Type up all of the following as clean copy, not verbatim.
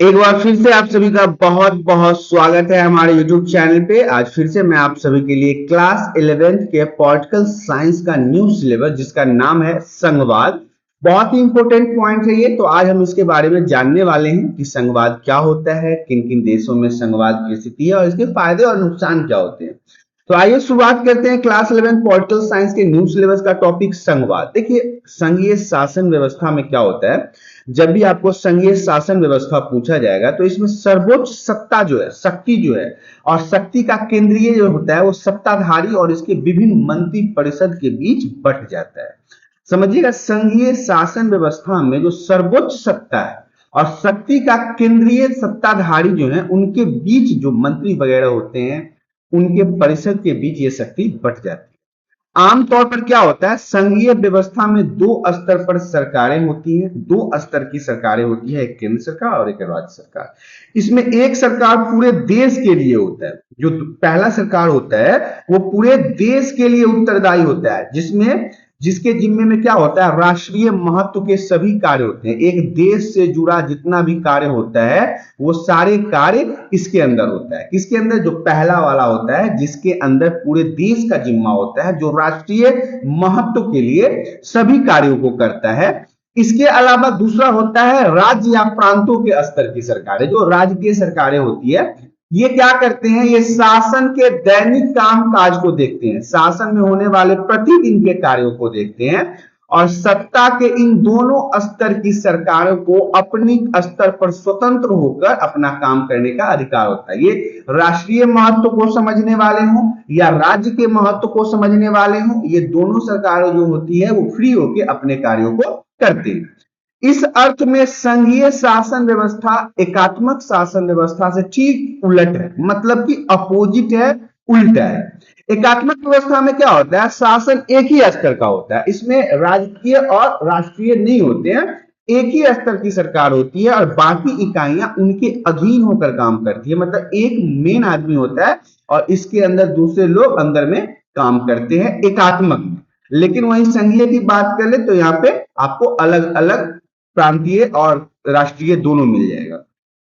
एक बार फिर से आप सभी का बहुत बहुत स्वागत है हमारे YouTube चैनल पे। आज फिर से मैं आप सभी के लिए क्लास 11th के पॉलिटिकल साइंस का न्यू सिलेबस जिसका नाम है संघवाद, बहुत ही इंपॉर्टेंट पॉइंट है ये। तो आज हम इसके बारे में जानने वाले हैं कि संघवाद क्या होता है, किन किन देशों में संघवाद की स्थिति है और इसके फायदे और नुकसान क्या होते हैं। तो आइए शुरुआत करते हैं क्लास 11 पॉलिटिकल साइंस के न्यू सिलेबस का टॉपिक संघवाद। देखिए, संघीय शासन व्यवस्था में क्या होता है, जब भी आपको संघीय शासन व्यवस्था पूछा जाएगा तो इसमें सर्वोच्च सत्ता जो है, शक्ति जो है, और शक्ति का केंद्रीय जो होता है वो सत्ताधारी और इसके विभिन्न मंत्री परिषद के बीच बंट जाता है। समझिएगा, संघीय शासन व्यवस्था में जो सर्वोच्च सत्ता है और शक्ति का केंद्रीय सत्ताधारी जो है उनके बीच जो मंत्री वगैरह होते हैं उनके परिषद के बीच ये शक्ति बंट जाती है। आमतौर पर क्या होता है, संघीय व्यवस्था में दो स्तर पर सरकारें होती हैं, दो स्तर की सरकारें होती है, एक केंद्र सरकार और एक राज्य सरकार। इसमें एक सरकार पूरे देश के लिए होता है, जो पहला सरकार होता है वो पूरे देश के लिए उत्तरदायी होता है, जिसमें जिसके जिम्मे में क्या होता है, राष्ट्रीय महत्व के सभी कार्य होते हैं। एक देश से जुड़ा जितना भी कार्य होता है वो सारे कार्य इसके अंदर होता है। किसके अंदर? जो पहला वाला होता है, जिसके अंदर पूरे देश का जिम्मा होता है, जो राष्ट्रीय महत्व के लिए सभी कार्यों को करता है। इसके अलावा दूसरा होता है राज्य या प्रांतों के स्तर की सरकारें, जो राज्य की सरकारें होती है। ये क्या करते हैं, ये शासन के दैनिक काम काज को देखते हैं, शासन में होने वाले प्रतिदिन के कार्यों को देखते हैं। और सत्ता के इन दोनों स्तर की सरकारों को अपनी स्तर पर स्वतंत्र होकर अपना काम करने का अधिकार होता है। ये राष्ट्रीय महत्व को समझने वाले हों या राज्य के महत्व को समझने वाले हों, ये दोनों सरकारें जो होती है वो फ्री होकर अपने कार्यों को करती है। इस अर्थ में संघीय शासन व्यवस्था एकात्मक शासन व्यवस्था से ठीक उलट है, मतलब कि अपोजिट है, उल्टा है। एकात्मक व्यवस्था में क्या होता है, शासन एक ही स्तर का होता है, इसमें राजकीय और राष्ट्रीय नहीं होते हैं, एक ही स्तर की सरकार होती है और बाकी इकाइयां उनके अधीन होकर काम करती है। मतलब एक मेन आदमी होता है और इसके अंदर दूसरे लोग अंदर में काम करते हैं, एकात्मक। लेकिन वहीं संघीय की बात कर ले तो यहाँ पे आपको अलग अलग प्रांतीय और राष्ट्रीय दोनों मिल जाएगा।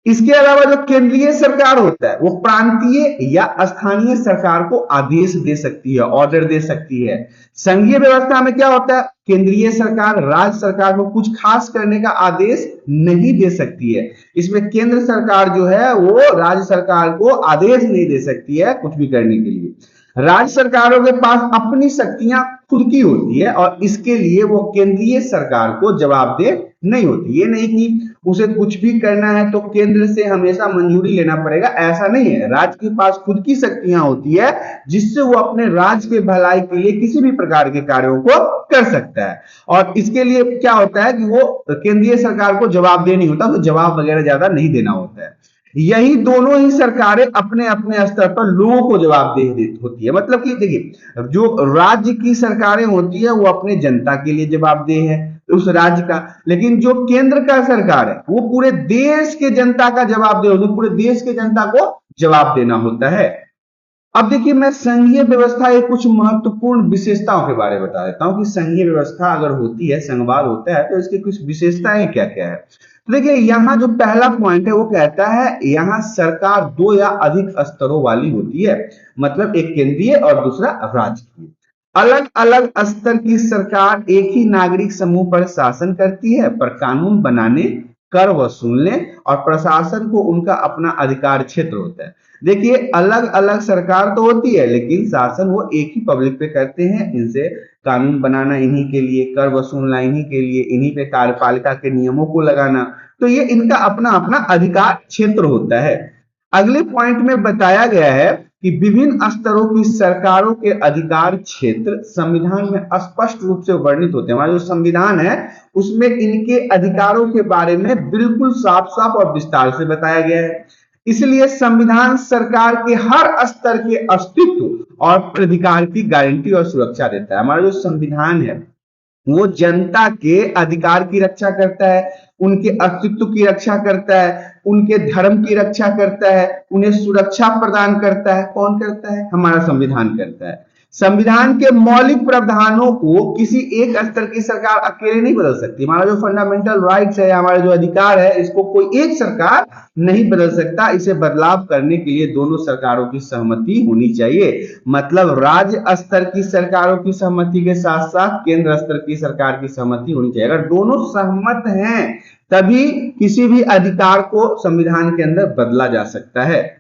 इसके अलावा जो केंद्रीय सरकार होता है वो प्रांतीय या स्थानीय सरकार को आदेश दे सकती है, ऑर्डर दे सकती है। संघीय व्यवस्था में क्या होता है, केंद्रीय सरकार राज्य सरकार को कुछ खास करने का आदेश नहीं दे सकती है। इसमें केंद्र सरकार जो है वो राज्य सरकार को आदेश नहीं दे सकती है कुछ भी करने के लिए। राज्य सरकारों के पास अपनी शक्तियां खुद की होती है और इसके लिए वो केंद्रीय सरकार को जवाबदेह नहीं होती। ये नहीं कि उसे कुछ भी करना है तो केंद्र से हमेशा मंजूरी लेना पड़ेगा, ऐसा नहीं है। राज्य के पास खुद की शक्तियां होती है जिससे वो अपने राज्य के भलाई के लिए किसी भी प्रकार के कार्यों को कर सकता है। और इसके लिए क्या होता है कि वो केंद्रीय सरकार को जवाबदेह नहीं होता, तो जवाब वगैरह ज्यादा नहीं देना होता है। यही दोनों ही सरकारें अपने अपने स्तर पर लोगों को जवाबदेह होती है। मतलब कि देखिए, जो राज्य की सरकारें होती है वो अपने जनता के लिए जवाबदेह है उस राज्य का, लेकिन जो केंद्र का सरकार है वो पूरे देश के जनता का जवाबदेह होती है, पूरे देश के जनता को जवाब देना होता है। अब देखिए, मैं संघीय व्यवस्था के कुछ महत्वपूर्ण विशेषताओं के बारे में बता देता हूं कि संघीय व्यवस्था अगर होती है, संघवाद होता है, तो इसकी कुछ विशेषताएं क्या क्या है। तो देखिए, यहाँ जो पहला पॉइंट है वो कहता है यहाँ सरकार दो या अधिक स्तरों वाली होती है, मतलब एक केंद्रीय और दूसरा राज्य। अलग अलग स्तर की सरकार एक ही नागरिक समूह पर शासन करती है, पर कानून बनाने, कर वसूलने और प्रशासन को उनका अपना अधिकार क्षेत्र होता है। देखिए, अलग अलग सरकार तो होती है लेकिन शासन वो एक ही पब्लिक पे करते हैं। इनसे कानून बनाना इन्हीं के लिए, कर वसूलना इन्हीं के लिए, इन्हीं पे कार्यपालिका के नियमों को लगाना, तो ये इनका अपना अपना अधिकार क्षेत्र होता है। अगले पॉइंट में बताया गया है कि विभिन्न स्तरों की सरकारों के अधिकार क्षेत्र संविधान में स्पष्ट रूप से वर्णित होते हैं। हमारा जो संविधान है उसमें इनके अधिकारों के बारे में बिल्कुल साफ साफ और विस्तार से बताया गया है। इसलिए संविधान सरकार के हर स्तर के अस्तित्व और अधिकार की गारंटी और सुरक्षा देता है। हमारा जो संविधान है वो जनता के अधिकार की रक्षा करता है, उनके अस्तित्व की रक्षा करता है, उनके धर्म की रक्षा करता है, उन्हें सुरक्षा प्रदान करता है। कौन करता है? हमारा संविधान करता है। संविधान के मौलिक प्रावधानों को किसी एक स्तर की सरकार अकेले नहीं बदल सकती। हमारा जो फंडामेंटल राइट्स है, हमारा जो अधिकार है, इसको कोई एक सरकार नहीं बदल सकता। इसे बदलाव करने के लिए दोनों सरकारों की सहमति होनी चाहिए। मतलब राज्य स्तर की सरकारों की सहमति के साथ साथ केंद्र स्तर की सरकार की सहमति होनी चाहिए। अगर दोनों सहमत हैं तभी किसी भी अधिकार को संविधान के अंदर बदला जा सकता है।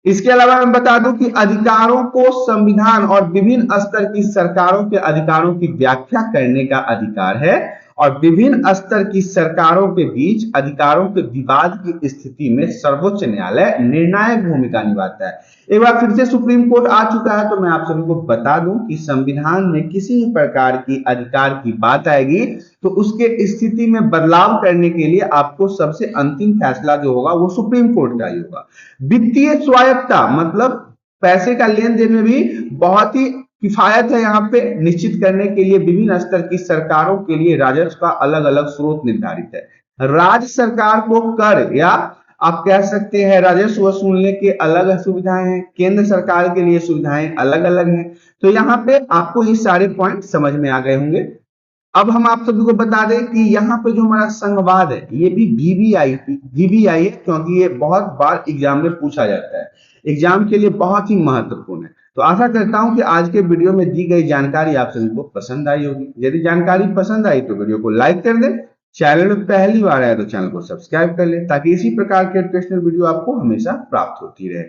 इसके अलावा मैं बता दूं कि अधिकारों को संविधान और विभिन्न स्तर की सरकारों के अधिकारों की व्याख्या करने का अधिकार है और विभिन्न स्तर की सरकारों के बीच अधिकारों के विवाद की स्थिति में सर्वोच्च न्यायालय निर्णायक भूमिका निभाता है। एक बार फिर से सुप्रीम कोर्ट आ चुका है, तो मैं आप सभी को बता दूं कि संविधान में किसी भी प्रकार की अधिकार की बात आएगी तो उसके स्थिति में बदलाव करने के लिए आपको सबसे अंतिम फैसला जो होगा वो सुप्रीम कोर्ट का ही होगा। वित्तीय स्वायत्तता मतलब पैसे का लेन देन में भी बहुत ही किफायत है यहाँ पे निश्चित करने के लिए विभिन्न स्तर की सरकारों के लिए राजस्व का अलग अलग स्रोत निर्धारित है। राज्य सरकार को कर या आप कह सकते हैं राजस्व वसूलने के अलग सुविधाएं हैं, केंद्र सरकार के लिए सुविधाएं अलग अलग हैं। तो यहाँ पे आपको ये सारे पॉइंट समझ में आ गए होंगे। अब हम आप सभी को बता दें कि यहाँ पे जो हमारा संघवाद है ये भी वीवीआई है, क्योंकि ये बहुत बार एग्जाम में पूछा जाता है, एग्जाम के लिए बहुत ही महत्वपूर्ण है। तो आशा करता हूं कि आज के वीडियो में दी गई जानकारी आप सभी को पसंद आई होगी। यदि जानकारी पसंद आई तो वीडियो को लाइक कर दें, चैनल में पहली बार आए तो चैनल को सब्सक्राइब कर लें ताकि इसी प्रकार के एजुकेशनल वीडियो आपको हमेशा प्राप्त होती रहे।